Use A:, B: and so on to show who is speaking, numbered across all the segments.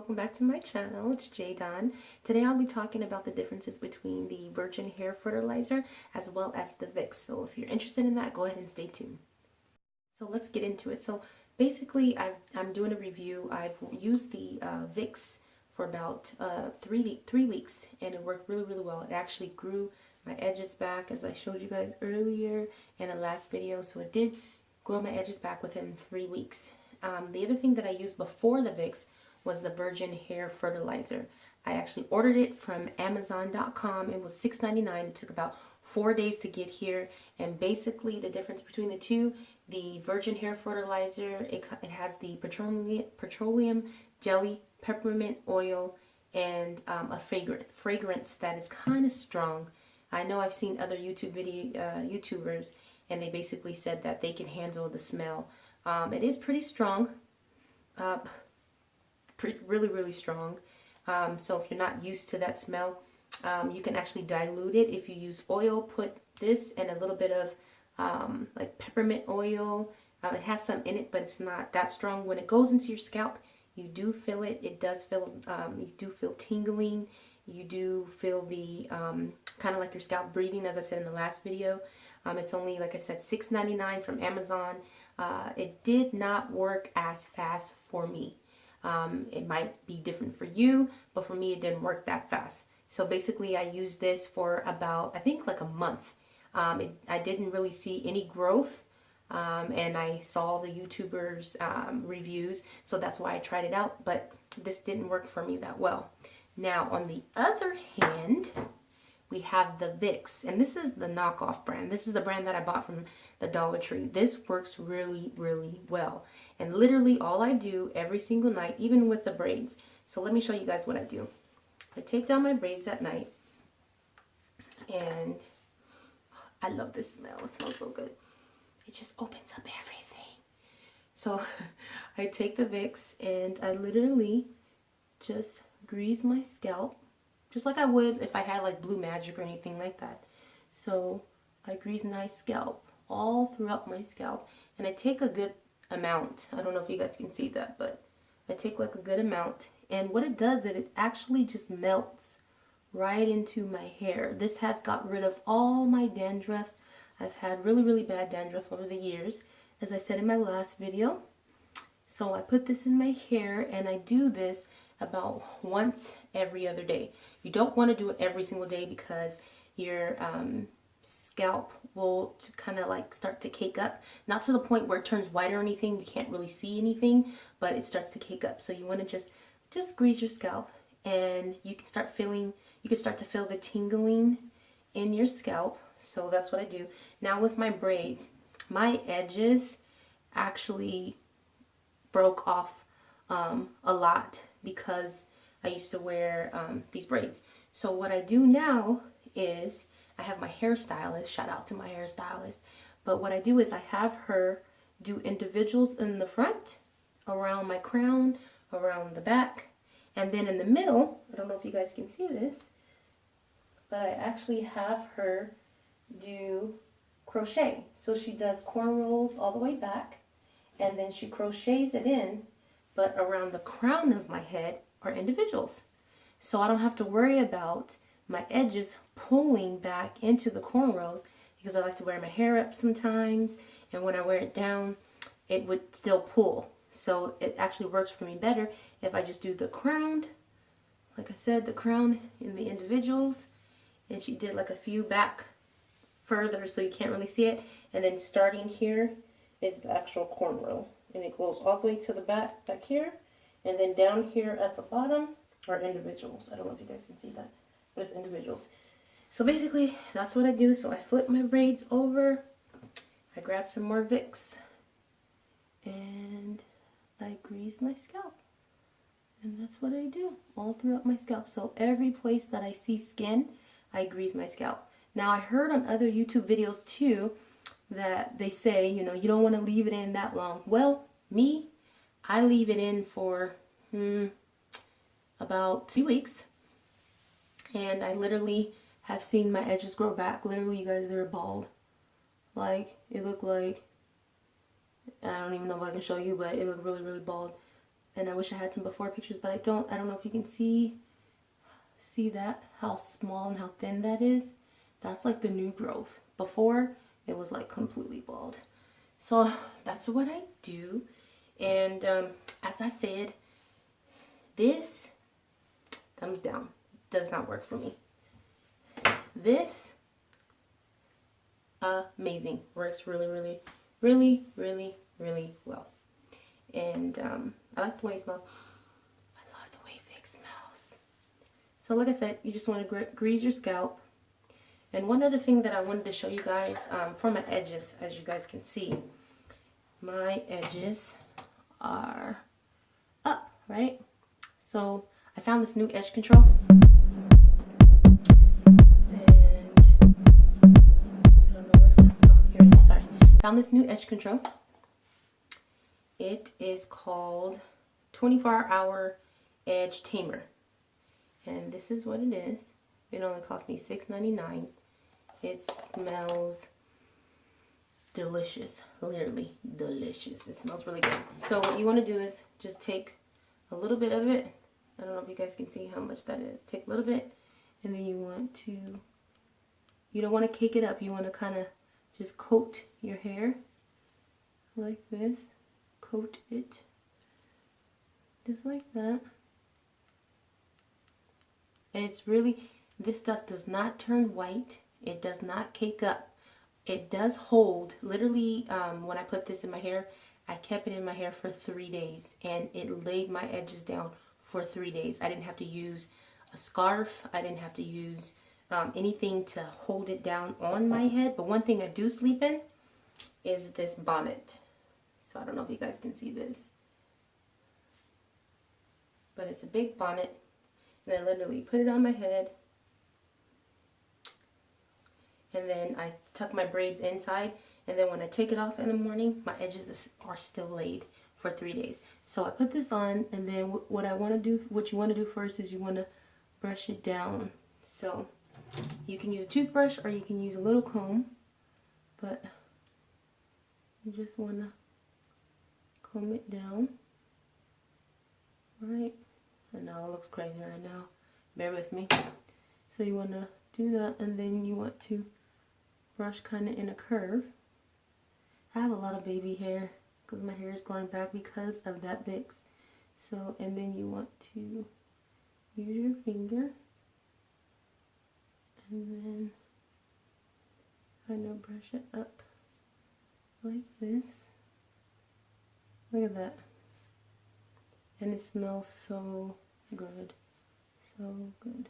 A: welcome back to my channel. It's Jadon. Today I'll be talking about the differences between the virgin hair fertilizer as well as the Vicks. So if you're interested in that, go ahead and stay tuned. So let's get into it. So basically I'm doing a review. I've used the Vicks for about 3 weeks and it worked really well. It actually grew my edges back as I showed you guys earlier in the last video. So it did grow my edges back within 3 weeks. The other thing that I used before the Vicks was the virgin hair fertilizer. I actually ordered it from Amazon.com. It was $6.99. It took about 4 days to get here. And basically the difference between the two, the virgin hair fertilizer, it has the petroleum jelly, peppermint oil, and a fragrance that is kind of strong. I know I've seen other YouTubers and they basically said that they can handle the smell. It is pretty strong, really strong. So if you're not used to that smell, you can actually dilute it. If you use oil, put this and a little bit of like peppermint oil. It has some in it, but it's not that strong. When it goes into your scalp, you do feel it. It does feel, you do feel tingling. You do feel the kind of like your scalp breathing, as I said in the last video. It's only, like I said, $6.99 from Amazon. It did not work as fast for me. It might be different for you, but for me it didn't work that fast. So basically I used this for about, I think like a month. I didn't really see any growth, and I saw the YouTubers' reviews, so that's why I tried it out, but this didn't work for me that well. Now on the other hand, we have the Vicks, and this is the knockoff brand. This is the brand that I bought from the Dollar Tree. This works really well, and literally all I do every single night, even with the braids. So let me show you guys what I do. I take down my braids at night, and I love this smell. It smells so good. It just opens up everything. So I take the Vicks and I literally just grease my scalp just like I would if I had like Blue Magic or anything like that. So I grease my scalp all throughout my scalp, and I take a good amount. I don't know if you guys can see that, but I take like a good amount, and what it does is it actually just melts right into my hair. This has got rid of all my dandruff. I've had really bad dandruff over the years, as I said in my last video. So I put this in my hair, and I do this about once every other day. You don't want to do it every single day because your scalp will kind of like start to cake up. Not to the point where it turns white or anything. You can't really see anything, but it starts to cake up. So you want to just grease your scalp, and you can start to feel the tingling in your scalp. So that's what I do. Now with my braids, my edges actually broke off a lot because I used to wear these braids. So what I do now is I have my hairstylist, shout out to my hairstylist, but what I do is I have her do individuals in the front, around my crown, around the back, and then in the middle, I don't know if you guys can see this, but I actually have her do crochet. So she does cornrows all the way back, and then she crochets it in, but around the crown of my head are individuals. So I don't have to worry about my edges pulling back into the cornrows, because I like to wear my hair up sometimes, and when I wear it down, it would still pull. So it actually works for me better if I just do the crown, like I said, the crown in the individuals, and she did like a few back further so you can't really see it, and then starting here is the actual cornrow, and it goes all the way to the back here, and then down here at the bottom are individuals. I don't know if you guys can see that, but it's individuals. So basically that's what I do. So I flip my braids over, I grab some more Vicks, and I grease my scalp, and that's what I do all throughout my scalp. So every place that I see skin, I grease my scalp. Now I heard on other YouTube videos too that they say, you know, you don't want to leave it in that long. Well, me, I leave it in for about 2 weeks, and I literally have seen my edges grow back. Literally, you guys, they're bald. Like, it looked like, I don't even know if I can show you, but it looked really bald. And I wish I had some before pictures, but I don't. I don't know if you can see that, how small and how thin that is. That's like the new growth. Before, it was like completely bald. So that's what I do. And as I said, this, thumbs down, does not work for me. This, amazing. Works really, really, really, really, really well. And I like the way it smells. I love the way Vicks smells. So like I said, you just want to grease your scalp. And one other thing that I wanted to show you guys, for my edges, as you guys can see, my edges are up, right? So I found this new edge control. And I don't know where it's at. Oh, here it is, sorry. Found this new edge control. It is called 24-Hour Edge Tamer. And this is what it is. It only cost me $6.99. It smells delicious, literally delicious. It smells really good. So what you want to do is just take a little bit of it. I don't know if you guys can see how much that is. Take a little bit, and then you don't want to cake it up. You want to kind of just coat your hair like this. Coat it just like that. And it's really, this stuff does not turn white. It does not cake up. It does hold. Literally, when I put this in my hair, I kept it in my hair for 3 days, and it laid my edges down for 3 days. I didn't have to use a scarf. I didn't have to use anything to hold it down on my head. But one thing I do sleep in is this bonnet. So I don't know if you guys can see this, but it's a big bonnet, and I literally put it on my head. And then I tuck my braids inside, and then when I take it off in the morning, my edges are still laid for 3 days. So I put this on, and then what you want to do first is you want to brush it down. So you can use a toothbrush or you can use a little comb, but you just want to comb it down, right? And now it looks crazy right now. Bear with me. So you want to do that, and then you want to brush kind of in a curve. I have a lot of baby hair because my hair is growing back because of that Vicks. So, and then you want to use your finger and then kind of brush it up like this. Look at that. And it smells so good. So good.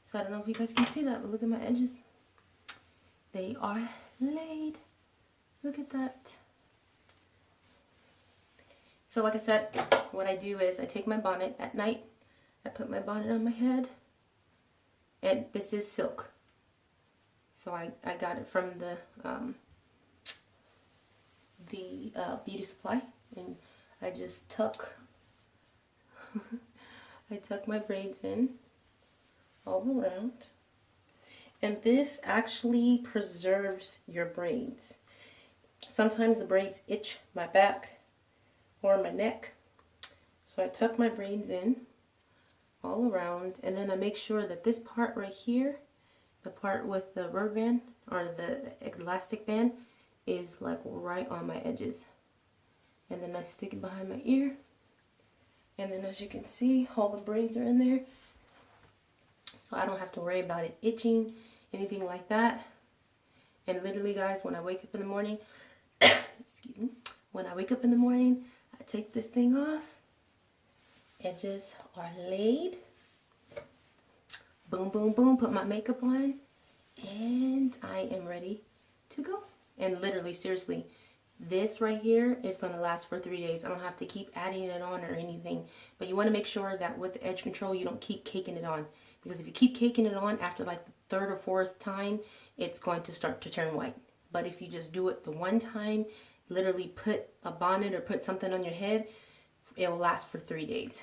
A: So I don't know if you guys can see that, but look at my edges. They are laid. Look at that. So like I said, what I do is I take my bonnet at night. I put my bonnet on my head. And this is silk. So I got it from the beauty supply. And I just tuck I tuck my braids in all around. And this actually preserves your braids. Sometimes the braids itch my back or my neck. So I tuck my braids in all around, and then I make sure that this part right here, the part with the rubber band or the elastic band, is like right on my edges. And then I stick it behind my ear. And then as you can see, all the braids are in there. So I don't have to worry about it itching, anything like that. And literally guys, when I wake up in the morning, excuse me, when I wake up in the morning, I take this thing off. Edges are laid. Boom, boom, boom, put my makeup on, and I am ready to go. And literally, seriously, this right here is going to last for 3 days. I don't have to keep adding it on or anything. But you want to make sure that with the edge control, you don't keep caking it on. Because if you keep caking it on after like the third or fourth time, it's going to start to turn white. But if you just do it the one time, literally put a bonnet or put something on your head, it will last for 3 days.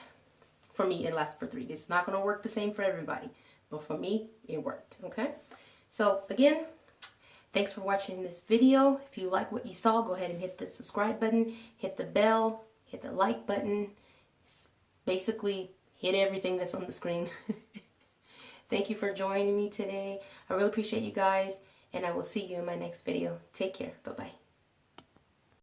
A: For me, it lasts for 3 days. It's not going to work the same for everybody. But for me, it worked. Okay? So again, thanks for watching this video. If you like what you saw, go ahead and hit the subscribe button, hit the bell, hit the like button, basically hit everything that's on the screen. Thank you for joining me today. I really appreciate you guys, and I will see you in my next video. Take care. Bye-bye.